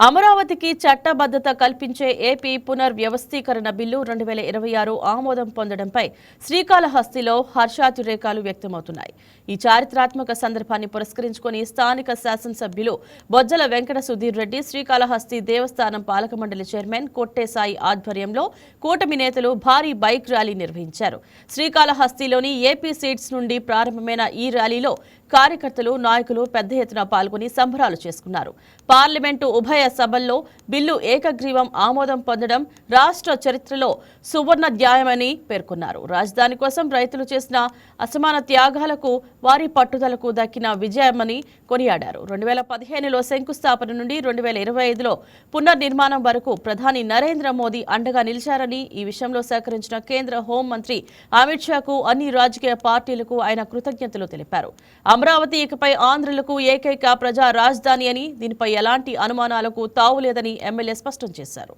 అమరావతికి చట్టబద్ధత కల్పించే ఏపీ పునర్వ్యవస్థీకరణ బిల్లు 2026 ఆమోదం పొందడంపై శ్రీకాళహస్తిలో హర్షాతిరేకాలు వ్యక్తమవుతున్నాయి. ఈ చారిత్రాత్మక సందర్భాన్ని పురస్కరించుకుని స్థానిక శాసనసభ్యులు బొజ్జల వెంకట సుధీర్ రెడ్డి, శ్రీకాళహస్తి దేవస్థానం పాలక మండలి చైర్మన్ కొట్టే సాయి ఆధ్వర్యంలో కూటమి నేతలు భారీ బైక్ ర్యాలీ నిర్వహించారు. శ్రీకాళహస్తిలోని ఏపీ సీట్స్ నుండి ప్రారంభమైన ఈ ర్యాలీలో కార్యకర్తలు, నాయకులు పెద్ద ఎత్తున పాల్గొని సంబరాలు చేసుకున్నారు. పార్లమెంటు ఉభయ సభల్లో బిల్లు ఏకగ్రీవం ఆమోదం పొందడం రాష్ట్ర చరిత్రలో సువర్ణాధ్యాయమని పేర్కొన్నారు. రాజధాని కోసం రైతులు చేసిన అసమాన త్యాగాలకు, వారి పట్టుదలకు దక్కిన విజయమని కొనియాడారు. 2015లో శంకుస్థాపన నుండి 2025లో పునర్నిర్మాణం వరకు ప్రధాని నరేంద్ర మోదీ అండగా నిలిచారని, ఈ విషయంలో సహకరించిన కేంద్ర హోంమంత్రి అమిత్ షాకు, అన్ని రాజకీయ పార్టీలకు ఆయన కృతజ్ఞతలు తెలిపారు. అమరావతి ఇకపై ఆంధ్రులకు ఏకైక ప్రజా రాజధాని అని, దీనిపై ఎలాంటి అనుమానాలకు తావులేదని ఎమ్మెల్యే స్పష్టం చేశారు.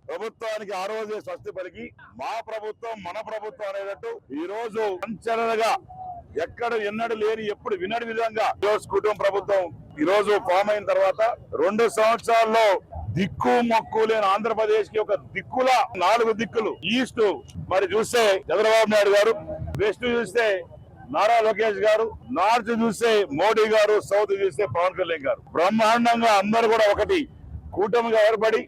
ప్రభుత్వానికి ఆ రోజే స్వస్తి పలికి మా ప్రభుత్వం మన ప్రభుత్వం అనేటట్టు ఈ రోజు సంచలనగా ఎక్కడ ఎన్నడూ లేని, ఎప్పుడు వినడి విధంగా ఈరోజు కుటుంబ ప్రభుత్వం ఈ రోజు ఫామ్ అయిన తర్వాత 2 సంవత్సరాల్లో దిక్కు మొక్కు లేని ఆంధ్రప్రదేశ్ కి ఒక దిక్కుల 4 దిక్కులు. ఈస్ట్ మరి చూస్తే చంద్రబాబు నాయుడు గారు, వెస్ట్ చూస్తే నారా లోకేష్ గారు, నార్త్ చూస్తే మోడీ గారు, సౌత్ చూస్తే పవన్ కళ్యాణ్ గారు. బ్రహ్మాండంగా అందరూ కూడా ఒకటి కూటమిగా ఏర్పడి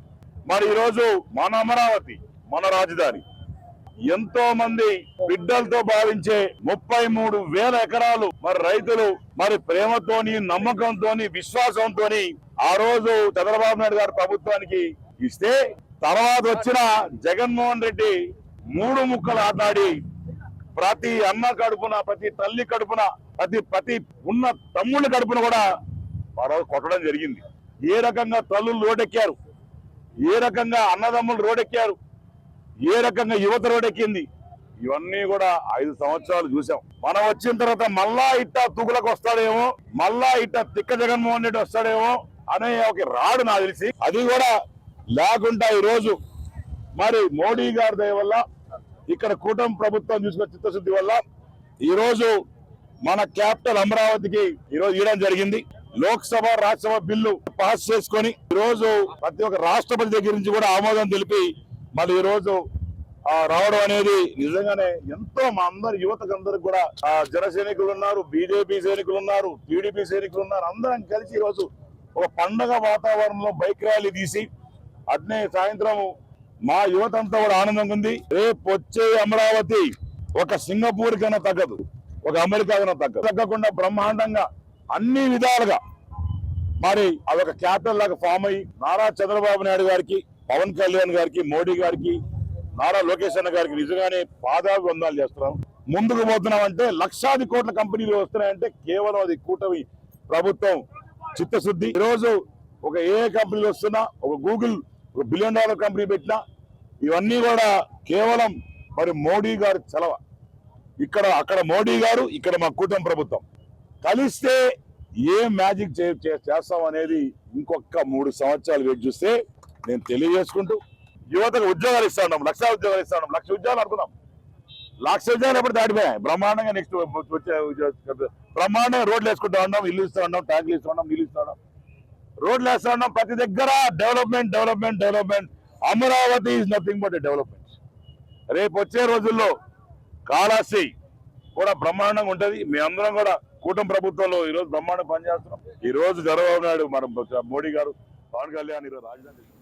మరి ఈ రోజు మన అమరావతి, మన రాజధాని, ఎంతో మంది బిడ్డలతో భావించే 33,000 ఎకరాలు మరి రైతులు మరి ప్రేమతోని, నమ్మకంతోని, విశ్వాసంతోని ఆ రోజు చంద్రబాబు నాయుడు గారు ప్రభుత్వానికి ఇస్తే, తర్వాత వచ్చిన జగన్మోహన్ రెడ్డి 3 ముక్కలు ఆటాడి ప్రతి అన్న కడుపున, ప్రతి తల్లి కడుపున, ప్రతి ఉన్న తమ్ముళ్ళ కడుపున కూడా ఆ రోజు కొట్టడం జరిగింది. ఏ రకంగా తల్లులు రోడ్డెక్కారు, ఏ రకంగా అన్నదమ్ములు రోడ్డెక్కారు, ఏ రకంగా యువత రోడ్డెక్కింది, ఇవన్నీ కూడా 5 సంవత్సరాలు చూసాం. మనం వచ్చిన తర్వాత మళ్ళా ఇట్ట తూగులకు వస్తాడేమో, మళ్ళా ఇట్ట తిక్క జగన్మోహన్ రెడ్డి వస్తాడేమో అనే ఒక రాడు నాకు తెలిసి. అది కూడా లేకుండా ఈ రోజు మరి మోడీ గారి దయ వల్ల, ఇక్కడ కూటమి ప్రభుత్వం చూసుకున్న చిత్తశుద్ధి వల్ల ఈ రోజు మన క్యాపిటల్ అమరావతికి ఈ రోజు ఇవ్వడం జరిగింది. లోక్సభ, రాజ్యసభ బిల్లు పాస్ చేసుకొని ఈ రోజు ప్రతి ఒక్క రాష్ట్రపతి దగ్గర నుంచి కూడా ఆమోదం తెలిపి మరి ఈ రోజు రావడం అనేది నిజంగానే ఎంతో మా అందరి యువతకు కూడా జన సైనికులు ఉన్నారు, బీజేపీ సైనికులు ఉన్నారు, టీడీపీ సైనికులు ఉన్నారు. అందరం కలిసి ఈ రోజు ఒక పండగ వాతావరణంలో బైక్ ర్యాలీ తీసి అట్నే సాయంత్రం మా యువత అంతా కూడా ఆనందంగా ఉంది. రేపు వచ్చే అమరావతి ఒక సింగపూర్ కన్నా తగ్గదు, ఒక అమెరికా కన్నా తగ్గకుండా బ్రహ్మాండంగా అన్ని విధాలుగా మరి అదొక క్యాపిటల్ లాగా ఫామ్ అయ్యి నారా చంద్రబాబు నాయుడు గారికి, పవన్ కళ్యాణ్ గారికి, మోడీ గారికి, నారా లోకేష్ అన్న గారికి నిజంగానే పాదాభివందనాలు చేస్తున్నాం. ముందుకు పోతున్నామంటే లక్షాది కోట్ల కంపెనీలు వస్తున్నాయంటే కేవలం అది కూటమి ప్రభుత్వం చిత్తశుద్ధి. ఈరోజు ఒక ఏ కంపెనీలు వస్తున్నా, ఒక గూగుల్ ఒక $1 బిలియన్ కంపెనీ పెట్టినా ఇవన్నీ కూడా కేవలం మరి మోడీ గారి చలవ. అక్కడ మోడీ గారు, ఇక్కడ మా కూటమి ప్రభుత్వం కలిస్తే ఏ మ్యాజిక్ చేస్తాం అనేది ఇంకొక 3 సంవత్సరాలు వెయిట్ చూస్తే నేను తెలియజేసుకుంటూ, యువతకు ఉద్యోగాలు ఇస్తా ఉన్నాం, 1,00,000 ఉద్యోగాలు ఇస్తా ఉన్నాం. 1,00,000 ఉద్యోగాలు అనుకున్నాం, 1,00,000 ఉద్యోగాలు ఎప్పుడు దాటిపోయాయి. బ్రహ్మాండంగా నెక్స్ట్ బ్రహ్మాండంగా రోడ్లు వేసుకుంటా ఉన్నాం, ఇల్లు ఇస్తా ఉన్నాం, ట్యాంకులు ఇస్తా ఉన్నాం, నీళ్ళు ఇస్తా ఉన్నాం, రోడ్లు వేస్తా ఉన్నాం. ప్రతి దగ్గర development development development. Amaravati is nothing but development. రేపు వచ్చే రోజుల్లో కాళహస్తి కూడా బ్రహ్మాండంగా ఉంటది. మీ అందరం కూడా కూటమి ప్రభుత్వంలో ఈ రోజు బ్రహ్మాండంగా పనిచేస్తున్నాం. ఈ రోజు చంద్రబాబు నాయుడు, మన మోడీ గారు, పవన్ కళ్యాణ్ ఈరోజు రాజధాని